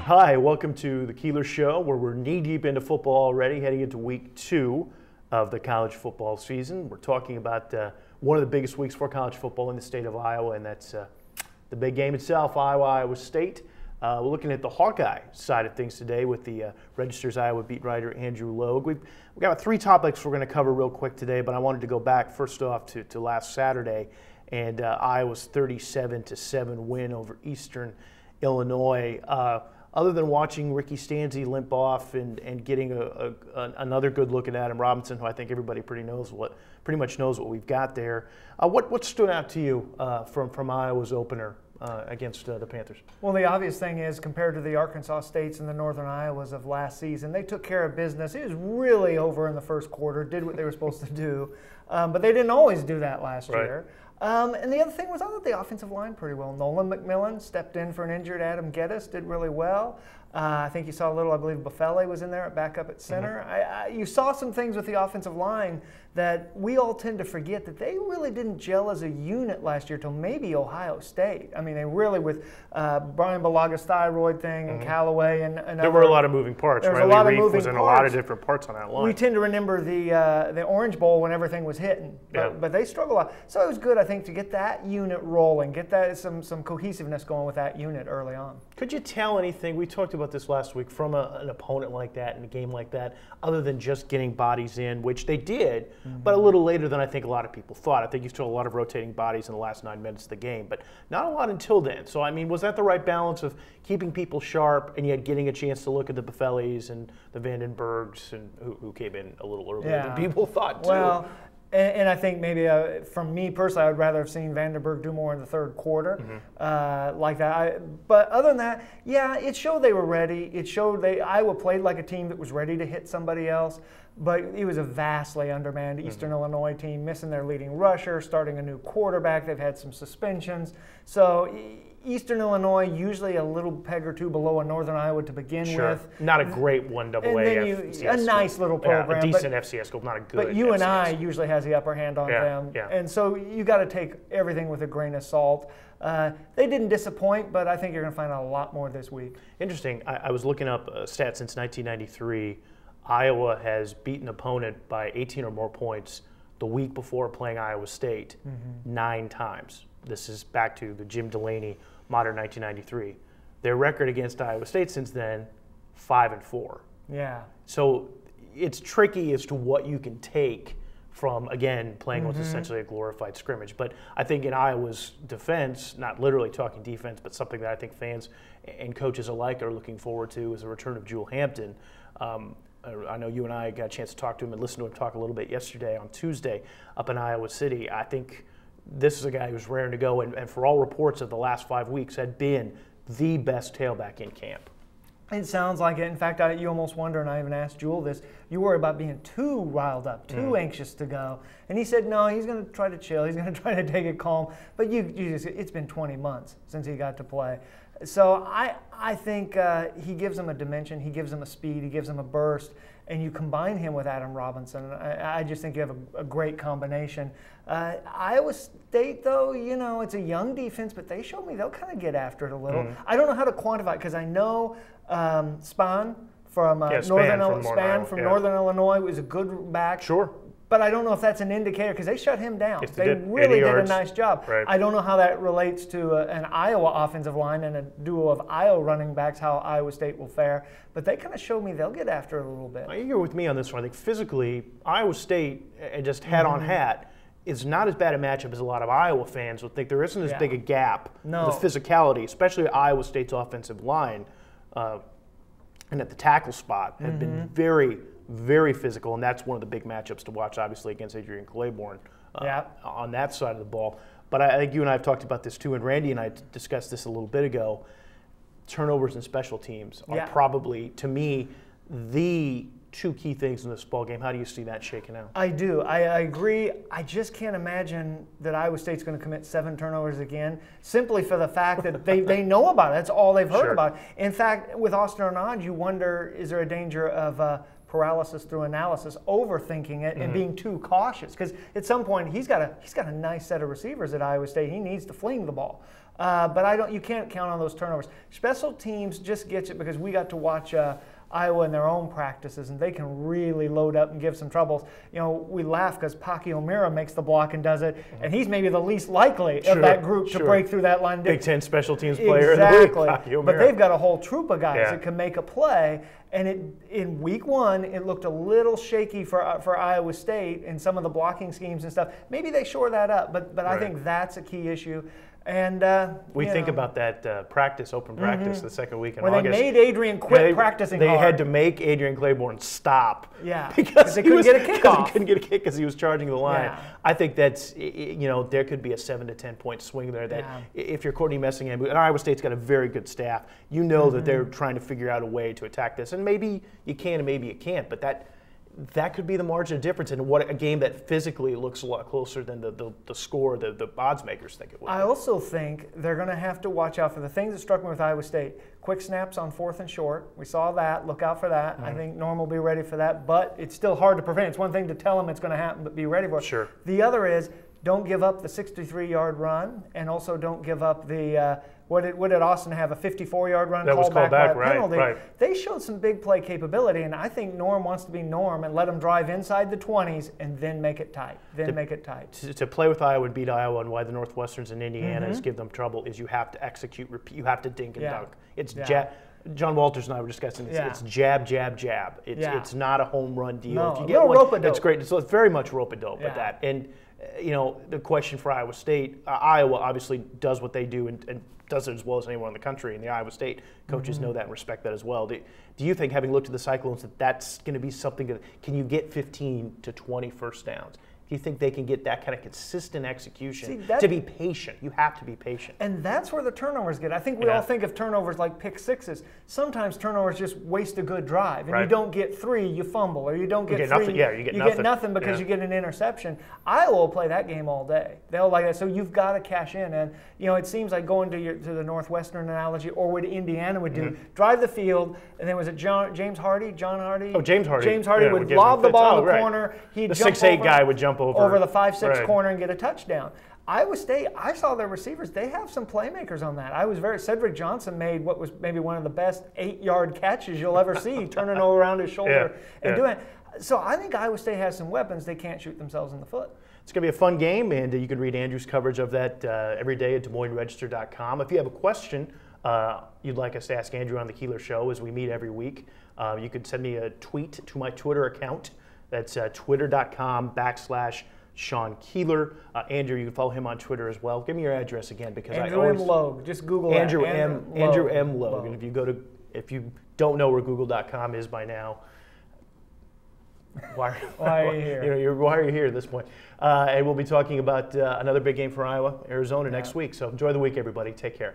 Hi, welcome to the Keeler Show, where we're knee-deep into football already, heading into week 2 of the college football season. We're talking about one of the biggest weeks for college football in the state of Iowa, and that's the big game itself, Iowa State. We're looking at the Hawkeye side of things today with the Register's Iowa beat writer Andrew Logue. We've got 3 topics we're going to cover real quick today, but I wanted to go back first off to last Saturday and Iowa's 37-7 win over Eastern Illinois. Other than watching Ricky Stanzi limp off and getting another good look at Adam Robinson, who I think everybody pretty much knows what we've got there, what stood out to you from Iowa's opener against the Panthers? Well, the obvious thing is, compared to the Arkansas States and the Northern Iowas of last season, they took care of business. It was really over in the first quarter, did what they were supposed to do, but they didn't always do that last year. And the other thing was, I thought the offensive line pretty well. Nolan McMillan stepped in for an injured Adam Geddes, did really well. I think you saw a little, I believe Buffele was in there at backup at center. You saw some things with the offensive line that we all tend to forget that they really didn't gel as a unit last year till maybe Ohio State. I mean, they really, with Brian Balaga's thyroid thing and Callaway and there were a lot of moving parts. Riley Reef was in a lot of different parts on that line. We tend to remember the Orange Bowl when everything was hitting, but they struggle a lot. So it was good, I think, to get that unit rolling, get that some cohesiveness going with that unit early on. Could you tell anything, we talked about this last week, from an opponent like that in a game like that, other than just getting bodies in, which they did, but a little later than I think a lot of people thought. I think you saw a lot of rotating bodies in the last 9 minutes of the game, but not a lot until then. So, I mean, was that the right balance of keeping people sharp and yet getting a chance to look at the Buffeles and the Vandenbergs, and who came in a little earlier than people thought, too? Well, and I think maybe from me personally, I would rather have seen Vandenberg do more in the third quarter like that. But other than that, yeah, it showed they were ready. It showed Iowa played like a team that was ready to hit somebody else. But it was a vastly undermanned Eastern Illinois team, missing their leading rusher, starting a new quarterback. They've had some suspensions. So Eastern Illinois, usually a little peg or two below a Northern Iowa to begin with. Not a great 1AA FCS a nice little program. A decent FCS school, not a good But UNI FCS. usually has the upper hand on them. And so you got to take everything with a grain of salt. They didn't disappoint, but I think you're going to find out a lot more this week. Interesting. I was looking up stats since 1993. Iowa has beaten an opponent by 18 or more points the week before playing Iowa State 9 times. This is back to the Jim Delaney modern 1993. Their record against Iowa State since then, 5-4. Yeah. So it's tricky as to what you can take from, again, playing what's essentially a glorified scrimmage. But I think in Iowa's defense, not literally talking defense, but something that I think fans and coaches alike are looking forward to is the return of Jewel Hampton. I know you and I got a chance to talk to him and listen to him talk a little bit yesterday on Tuesday up in Iowa City. I think this is a guy who's raring to go, and for all reports of the last 5 weeks, had been the best tailback in camp. It sounds like it. In fact, you almost wonder, and I even asked Jewel this, you worry about being too riled up, too anxious to go. And he said, no, he's going to try to chill. He's going to try to take it calm. But it's been 20 months since he got to play. So I think he gives them a dimension, he gives them a speed, he gives them a burst, and you combine him with Adam Robinson. I just think you have a great combination. Iowa State, though, you know, it's a young defense, but they showed me they'll kind of get after it a little. I don't know how to quantify it because I know Spahn from Northern Illinois was a good back. Sure. But I don't know if that's an indicator because they shut him down. They really did a nice job. Right. I don't know how that relates to an Iowa offensive line and a duo of Iowa running backs, how Iowa State will fare. But they kind of showed me they'll get after it a little bit. You're with me on this one. I think physically, Iowa State, and just hat on hat, is not as bad a matchup as a lot of Iowa fans would think. There isn't as big a gap in the physicality, especially Iowa State's offensive line and at the tackle spot have been very, very physical, and that's one of the big matchups to watch, obviously, against Adrian Claiborne on that side of the ball. But I think you and I have talked about this too, and Randy and I discussed this a little bit ago. Turnovers and special teams are probably, to me, the 2 key things in this ball game. How do you see that shaking out? I do. I agree. I just can't imagine that Iowa State's going to commit 7 turnovers again, simply for the fact that they know about it. That's all they've heard about it. In fact, with Austin Arnaud, you wonder, is there a danger of paralysis through analysis, overthinking it, and being too cautious. Because at some point he's got a nice set of receivers at Iowa State. He needs to fling the ball. But you can't count on those turnovers. Special teams just gets it because we got to watch Iowa in their own practices, and they can really load up and give some troubles. You know, we laugh because Paki O'Meara makes the block and does it, and he's maybe the least likely of that group to break through that line. Big Ten special teams player. Exactly. Paki O'Meara. But they've got a whole troop of guys that can make a play. And in week one, it looked a little shaky for Iowa State in some of the blocking schemes and stuff. Maybe they shore that up, but I think that's a key issue. And we think about that open practice, the second week in when August. They made Adrian quit practicing They hard. had to make Adrian Claiborne stop. Yeah, because they couldn't get a kickoff. He couldn't get a kick because he was charging the line. Yeah. I think that's, there could be a 7 to 10 point swing there. That if you're Courtney Messingham, and Iowa State's got a very good staff, that they're trying to figure out a way to attack this. And maybe you can and maybe you can't, but that could be the margin of difference in what a game that physically looks a lot closer than the score the odds makers think it would. I also think they're going to have to watch out for the things that struck me with Iowa State. Quick snaps on 4th and short. We saw that. Look out for that. I think Norm will be ready for that, but it's still hard to prevent. It's one thing to tell them it's going to happen, but be ready for it. Sure. The other is don't give up the 63-yard run, and also don't give up the what did Austin have, a 54-yard run that was called back by a penalty? Right. They showed some big play capability, and I think Norm wants to be Norm and let them drive inside the 20s and then make it tight. To play with Iowa and beat Iowa, and why the Northwesterns and Indianas give them trouble is you have to execute, you have to dink and dunk. It's John Walters and I were discussing this. It's jab, jab, jab. It's not a home run deal. No, if you get one, rope-a-dope. it's great. So it's very much rope-a-dope at that. And the question for Iowa State, Iowa obviously does what they do and does it as well as anyone in the country, and the Iowa State coaches know that and respect that as well. Do you think, having looked at the Cyclones, that that's going to be something can you get 15 to 20 first downs? Do you think they can get that kind of consistent execution to be patient? You have to be patient. And that's where the turnovers get. I think we all think of turnovers like pick sixes. Sometimes turnovers just waste a good drive. And you don't get 3, you fumble. Or you don't get 3, nothing. Yeah, you get nothing because you get an interception. Iowa will play that game all day. They'll like that. So you've got to cash in. And, it seems like going to the Northwestern analogy, or what Indiana would do, drive the field, and then was it James Hardy? John Hardy? Oh, James Hardy. James Hardy would lob the ball in the corner. The 6'8" guy would jump over the 5'6" corner and get a touchdown. Iowa State, I saw their receivers. They have some playmakers on that. Cedric Johnson made what was maybe one of the best 8-yard catches you'll ever see, turning over around his shoulder and doing it. So I think Iowa State has some weapons. They can't shoot themselves in the foot. It's going to be a fun game, and you can read Andrew's coverage of that every day at DesMoinesRegister.com. If you have a question you'd like us to ask Andrew on the Keeler Show, as we meet every week, you could send me a tweet to my Twitter account. That's twitter.com/Sean Keeler. Andrew, you can follow him on Twitter as well. Give me your address again, because Andrew M. Logue. Just Google Andrew M. Logue. And if you don't know where Google.com is by now, why are you here? Why are you here at this point? And we'll be talking about another big game for Iowa, Arizona next week. So enjoy the week, everybody. Take care.